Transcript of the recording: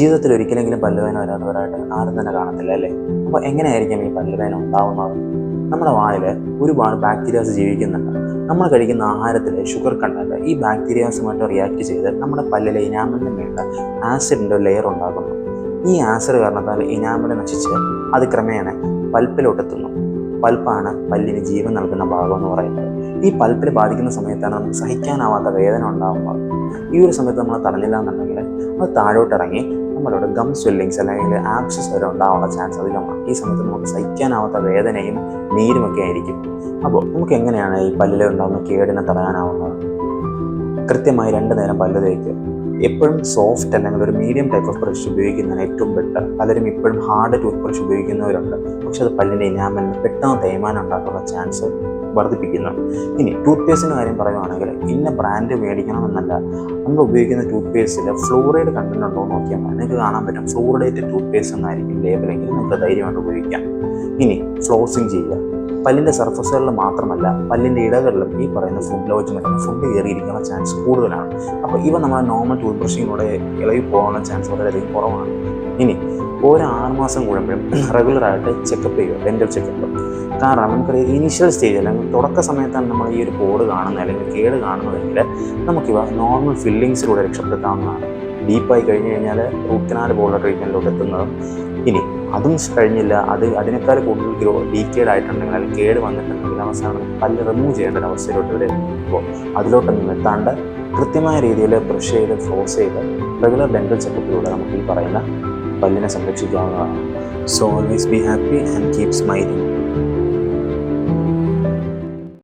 ജീവിതത്തിൽ ഒരിക്കലെങ്കിലും പല്ലുവേദന വരാത്തവരായിട്ട് ആരും തന്നെ കാണത്തില്ല അല്ലേ? അപ്പോൾ എങ്ങനെയായിരിക്കും ഈ പല്ലുവേദന ഉണ്ടാവുന്നത്? നമ്മുടെ വായിൽ ഒരുപാട് ബാക്ടീരിയാസ് ജീവിക്കുന്നുണ്ട്. നമ്മൾ കഴിക്കുന്ന ആഹാരത്തിൽ ഷുഗർ കണ്ടന്റ് ഈ ബാക്ടീരിയാസുമായിട്ട് റിയാക്ട് ചെയ്ത് നമ്മുടെ പല്ലിലെ ഇനാമലിൻ്റെ മേളിൽ ആസിഡിൻ്റെ ലെയർ ഉണ്ടാകുന്നു. ഈ ആസിഡ് കാരണത്താൽ ഇനാമൽ നശിച്ച് അത് ക്രമേണ പൽപ്പിലോട്ടെത്തുന്നു. പൽപ്പാണ് പല്ലിന് ജീവൻ നൽകുന്ന ഭാഗം എന്ന് പറയുന്നത്. ഈ പൽപ്പിൽ ബാധിക്കുന്ന സമയത്താണ് നമുക്ക് സഹിക്കാനാവാത്ത വേദന ഉണ്ടാകുന്നത്. ഈ ഒരു സമയത്ത് നമ്മൾ തടഞ്ഞില്ല എന്നുണ്ടെങ്കിൽ അത് താഴോട്ടിറങ്ങി നമ്മളോട് ഗം സ്വെല്ലിങ്സ് അല്ലെങ്കിൽ ആബ്സസ് വരെ ഉണ്ടാവാനുള്ള ചാൻസ് അധികമാണ്. ഈ സമയത്ത് നമുക്ക് സഹിക്കാനാവാത്ത വേദനയും നീരുമൊക്കെ ആയിരിക്കും. അപ്പോൾ നമുക്ക് എങ്ങനെയാണ് ഈ പല്ലിൽ ഉണ്ടാകുന്ന കേടിനെ തടയാനാവുന്നത്? കൃത്യമായി 2 നേരം പല്ല് തേക്കുക. എപ്പോഴും സോഫ്റ്റ് അല്ലെങ്കിൽ ഒരു മീഡിയം ടൈപ്പ് ഓഫ് ബ്രഷ് ഉപയോഗിക്കുന്നതാണ് ഏറ്റവും ബെറ്റർ. പലരും ഇപ്പോഴും ഹാർഡ് ടൂത്ത് ബ്രഷ് ഉപയോഗിക്കുന്നവരുണ്ട്. പക്ഷെ അത് പല്ലിൻ്റെ ഇനാമലിന് പെട്ടെന്ന് തേയ്മാനം ഉണ്ടാക്കാനുള്ള ചാൻസ് വർദ്ധിപ്പിക്കുന്നു. ഇനി ടൂത്ത് പേസ്റ്റിൻ്റെ കാര്യം പറയുകയാണെങ്കിൽ ഇന്ന ബ്രാൻഡ് മേടിക്കണമെന്നല്ല. നമ്മൾ ഉപയോഗിക്കുന്ന ടൂത്ത് പേസ്റ്റിൽ ഫ്ലൂറൈഡ് കണ്ടന്റ് ഉണ്ടോ എന്ന് നോക്കിയാൽ നിങ്ങൾക്ക് കാണാൻ പറ്റും. ഫ്ലൂറിഡേറ്റഡ് ടൂത്ത് പേസ്റ്റ് എന്നായിരിക്കും ലേബലെങ്കിൽ നമുക്ക് ധൈര്യമായിട്ട് ഉപയോഗിക്കാം. ഇനി ഫ്ലോസിങ് ചെയ്യുക. പല്ലിൻ്റെ സർഫസുകളിൽ മാത്രമല്ല പല്ലിൻ്റെ ഇടകളിലും ഈ പറയുന്ന ഫുഡ് ലോഡ്ജ്മെൻറ്റിന് ഫുഡ് കയറിയിരിക്കാനുള്ള ചാൻസ് കൂടുതലാണ്. അപ്പോൾ ഇവ നമ്മൾ നോർമൽ ടൂത്ത് ബ്രഷിങ്ങിലൂടെ ഇളകി പോകാനുള്ള ചാൻസ് വളരെയധികം കുറവാണ്. ഇനി ഓരോ 6 മാസം കൂടുമ്പോഴും റെഗുലറായിട്ട് ചെക്കപ്പ് ചെയ്യുക, ഡെൻ്റൽ ചെക്കപ്പ്. കാരണം നമുക്കറിയാം ഇനീഷ്യൽ സ്റ്റേജ് അല്ലെങ്കിൽ തുടക്ക സമയത്താണ് നമ്മൾ ഈ ഒരു പോഡ് കാണുന്നത് അല്ലെങ്കിൽ കേട് കാണുന്നതെങ്കിൽ നമുക്കിവ നോർമൽ ഫില്ലിങ്സിലൂടെ രക്ഷപ്പെടുത്താവുന്നതാണ്. ഡീപ്പായി കഴിഞ്ഞ് കഴിഞ്ഞാൽ റൂട്ട് കനാൽ പോലുള്ള ട്രീറ്റ്മെൻറ്റിലോട്ട് എത്തുന്നതും. ഇനി അതും കഴിഞ്ഞില്ല, അതിനേക്കാൾ കൂടുതൽ ഡീക്കേഡ് ആയിട്ടുണ്ടെങ്കിൽ അല്ലെങ്കിൽ കേട് വന്നിട്ടുണ്ടെങ്കിൽ അവസാനം പല്ല് റിമൂവ് ചെയ്യേണ്ട ഒരു അവസ്ഥയിലോട്ട് വരെ എത്തുമ്പോൾ അതിലോട്ടൊന്നും എത്താണ്ട് കൃത്യമായ രീതിയിൽ ബ്രഷ് ചെയ്ത് ഫ്ലോസ് ചെയ്ത് റെഗുലർ ഡെൻ്റൽ ചെക്കപ്പിലൂടെ നമുക്ക് ഈ പറയുന്ന പല്ലിനെ സംരക്ഷിക്കാവുന്നതാണ്. So always be happy and keep smiling.